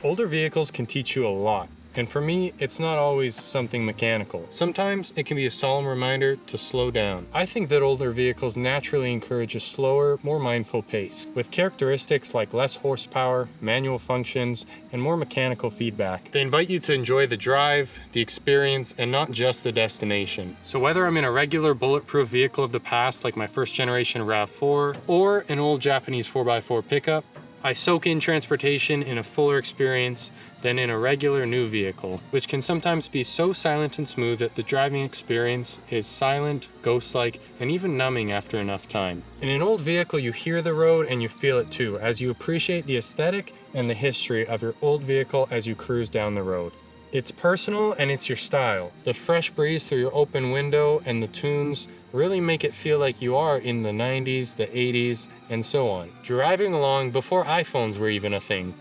Older vehicles can teach you a lot, and for me, it's not always something mechanical. Sometimes it can be a solemn reminder to slow down. I think that older vehicles naturally encourage a slower, more mindful pace, with characteristics like less horsepower, manual functions, and more mechanical feedback. They invite you to enjoy the drive, the experience, and not just the destination. So whether I'm in a regular bulletproof vehicle of the past like my first generation RAV4, or an old Japanese 4x4 pickup, I soak in transportation in a fuller experience than in a regular new vehicle, which can sometimes be so silent and smooth that the driving experience is silent, ghost-like, and even numbing after enough time. In an old vehicle, you hear the road and you feel it too, as you appreciate the aesthetic and the history of your old vehicle as you cruise down the road. It's personal and it's your style. The fresh breeze through your open window and the tunes really make it feel like you are in the 90s, the 80s, and so on. Driving along before iPhones were even a thing.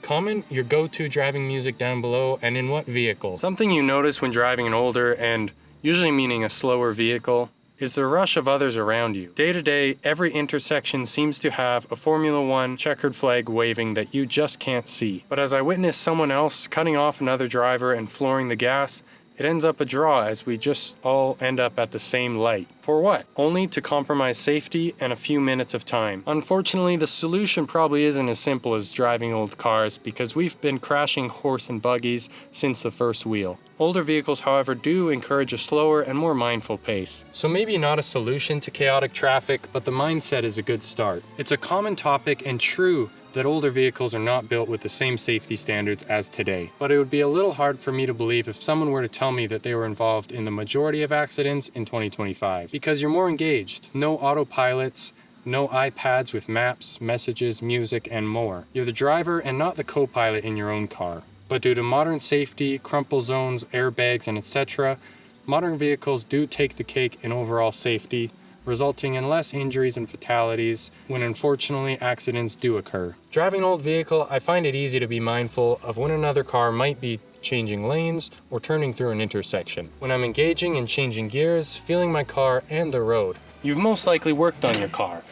Comment your go-to driving music down below and in what vehicle. Something you notice when driving an older and usually meaning a slower vehicle is the rush of others around you. Day to day, every intersection seems to have a Formula One checkered flag waving that you just can't see. But as I witness someone else cutting off another driver and flooring the gas, it ends up a draw as we just all end up at the same light. For what? Only to compromise safety and a few minutes of time. Unfortunately, the solution probably isn't as simple as driving old cars because we've been crashing horse and buggies since the first wheel. Older vehicles, however, do encourage a slower and more mindful pace. So maybe not a solution to chaotic traffic, but the mindset is a good start. It's a common topic and true that older vehicles are not built with the same safety standards as today. But it would be a little hard for me to believe if someone were to tell me that they were involved in the majority of accidents in 2025. Because you're more engaged. No autopilots, no iPads with maps, messages, music, and more. You're the driver and not the co-pilot in your own car. But due to modern safety, crumple zones, airbags, and etc., modern vehicles do take the cake in overall safety, resulting in less injuries and fatalities when unfortunately accidents do occur. Driving an old vehicle, I find it easy to be mindful of when another car might be changing lanes or turning through an intersection. When I'm engaging and changing gears, feeling my car and the road. You've most likely worked on your car,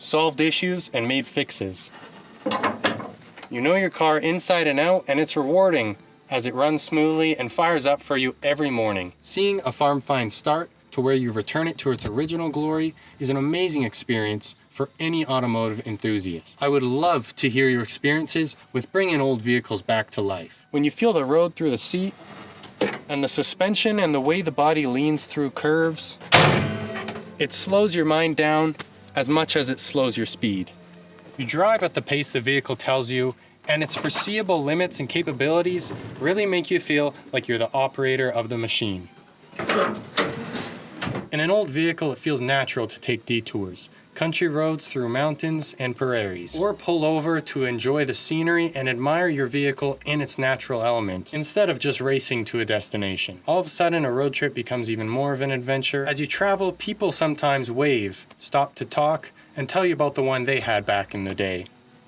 solved issues, and made fixes. You know your car inside and out, and it's rewarding as it runs smoothly and fires up for you every morning. Seeing a farm find start to where you return it to its original glory is an amazing experience for any automotive enthusiast. I would love to hear your experiences with bringing old vehicles back to life. When you feel the road through the seat, and the suspension and the way the body leans through curves, it slows your mind down as much as it slows your speed. You drive at the pace the vehicle tells you, and its foreseeable limits and capabilities really make you feel like you're the operator of the machine. In an old vehicle, it feels natural to take detours, country roads through mountains and prairies, or pull over to enjoy the scenery and admire your vehicle in its natural element, instead of just racing to a destination. All of a sudden, a road trip becomes even more of an adventure. As you travel, people sometimes wave, stop to talk, and tell you about the one they had back in the day.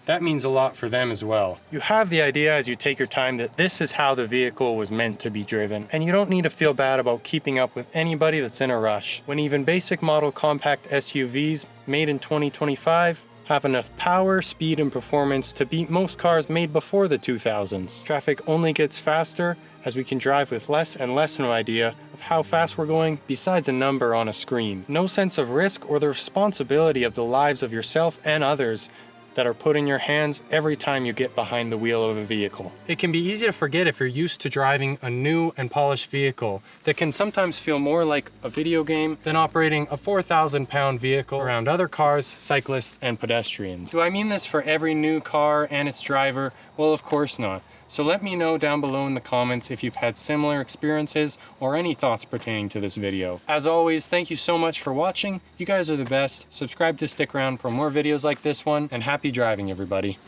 That means a lot for them as well. You have the idea as you take your time that this is how the vehicle was meant to be driven, and you don't need to feel bad about keeping up with anybody that's in a rush, when even basic model compact SUVs made in 2025 have enough power, speed, and performance to beat most cars made before the 2000s. Traffic only gets faster as we can drive with less and less of an idea of how fast we're going besides a number on a screen. No sense of risk or the responsibility of the lives of yourself and others that are put in your hands every time you get behind the wheel of a vehicle. It can be easy to forget if you're used to driving a new and polished vehicle that can sometimes feel more like a video game than operating a 4,000-pound vehicle around other cars, cyclists, and pedestrians. Do I mean this for every new car and its driver? Well, of course not. So let me know down below in the comments if you've had similar experiences or any thoughts pertaining to this video. As always, thank you so much for watching. You guys are the best. Subscribe to stick around for more videos like this one, and happy driving, everybody.